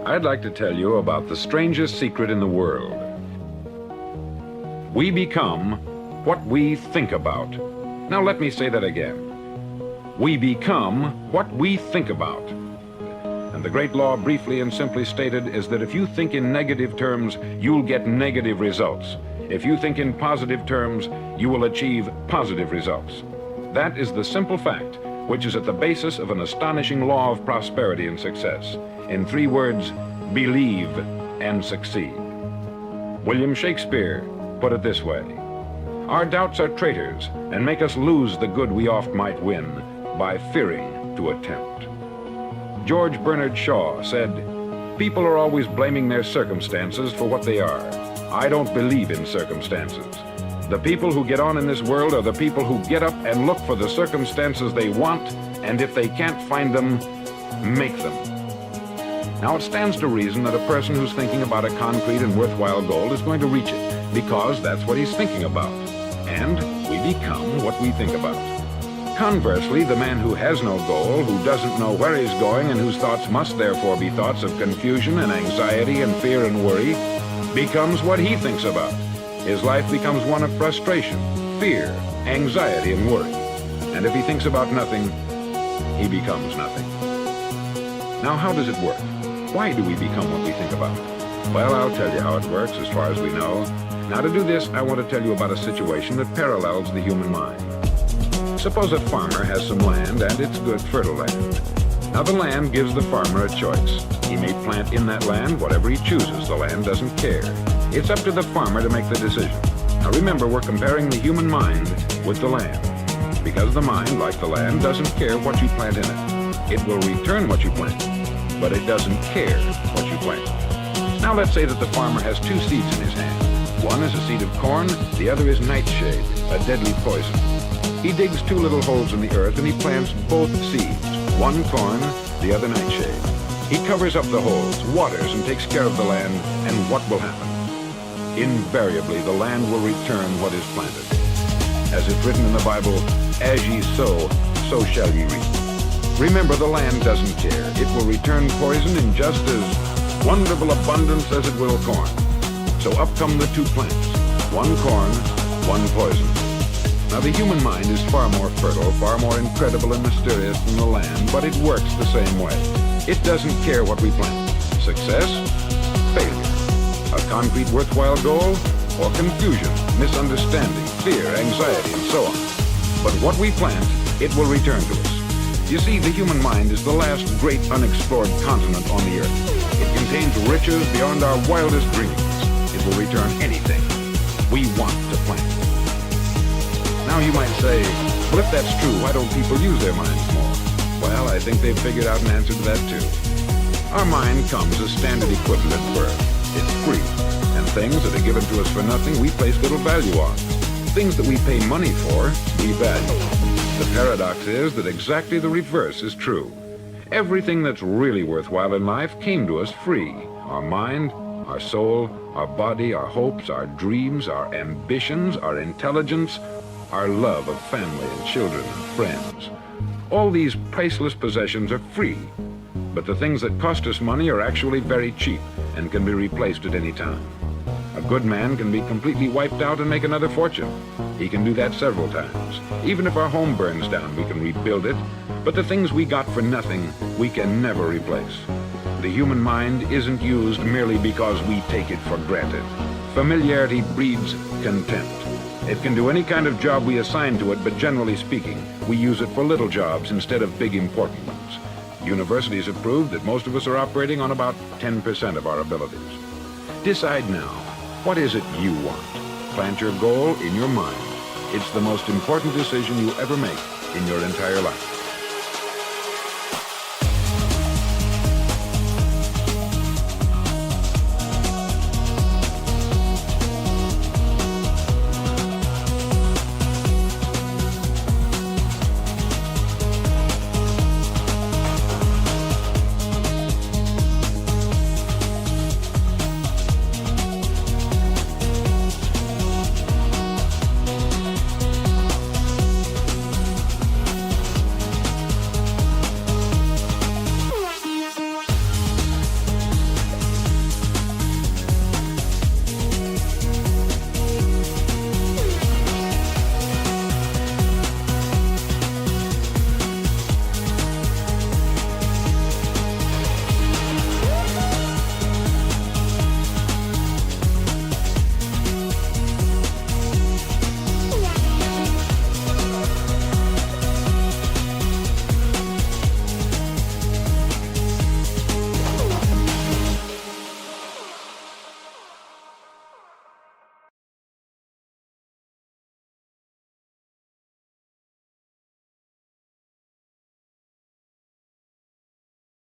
I'd like to tell you about the strangest secret in the world. We become what we think about. Now let me say that again. We become what we think about. And the great law, briefly and simply stated, is that if you think in negative terms, you'll get negative results. If you think in positive terms, you will achieve positive results. That is the simple fact, which is at the basis of an astonishing law of prosperity and success. In 3 words, believe and succeed. William Shakespeare put it this way: our doubts are traitors and make us lose the good we oft might win by fearing to attempt. George Bernard Shaw said, people are always blaming their circumstances for what they are. I don't believe in circumstances. The people who get on in this world are the people who get up and look for the circumstances they want, and if they can't find them, make them. Now it stands to reason that a person who's thinking about a concrete and worthwhile goal is going to reach it, because that's what he's thinking about. And we become what we think about. Conversely, the man who has no goal, who doesn't know where he's going, and whose thoughts must therefore be thoughts of confusion and anxiety and fear and worry, becomes what he thinks about. His life becomes one of frustration, fear, anxiety, and worry. And if he thinks about nothing, he becomes nothing. Now, how does it work? Why do we become what we think about? Well, I'll tell you how it works as far as we know. Now, to do this, I want to tell you about a situation that parallels the human mind. Suppose a farmer has some land, and it's good, fertile land. Now, the land gives the farmer a choice. He may plant in that land whatever he chooses. The land doesn't care. It's up to the farmer to make the decision. Now, remember, we're comparing the human mind with the land, because the mind, like the land, doesn't care what you plant in it. It will return what you plant, but it doesn't care what you plant. Now, let's say that the farmer has 2 seeds in his hand. One is a seed of corn, the other is nightshade, a deadly poison. He digs 2 little holes in the earth and he plants both seeds, one corn, the other nightshade. He covers up the holes, waters, and takes care of the land, and what will happen? Invariably, the land will return what is planted. As it's written in the Bible, as ye sow, so shall ye reap. Remember, the land doesn't care. It will return poison in just as wonderful abundance as it will corn. So up come the 2 plants, one corn, one poison. Now, the human mind is far more fertile, far more incredible and mysterious than the land, but it works the same way. It doesn't care what we plant. Success, failure. A concrete worthwhile goal, or confusion, misunderstanding, fear, anxiety, and so on. But what we plant, it will return to us. You see, the human mind is the last great unexplored continent on the earth. It contains riches beyond our wildest dreams. It will return anything we want to plant. Now you might say, well, if that's true, why don't people use their minds more? Well, I think they've figured out an answer to that too. Our mind comes as standard equipment at birth. It's free, and things that are given to us for nothing we place little value on. Things that we pay money for, we value. The paradox is that exactly the reverse is true. Everything that's really worthwhile in life came to us free. Our mind, our soul, our body, our hopes, our dreams, our ambitions, our intelligence, our love of family and children and friends. All these priceless possessions are free, but the things that cost us money are actually very cheap and can be replaced at any time. A good man can be completely wiped out and make another fortune. He can do that several times. Even if our home burns down, we can rebuild it, but the things we got for nothing, we can never replace. The human mind isn't used merely because we take it for granted. Familiarity breeds contempt. It can do any kind of job we assign to it, but generally speaking, we use it for little jobs instead of big important ones. Universities have proved that most of us are operating on about 10% of our abilities. Decide now, what is it you want? Plant your goal in your mind. It's the most important decision you'll ever make in your entire life.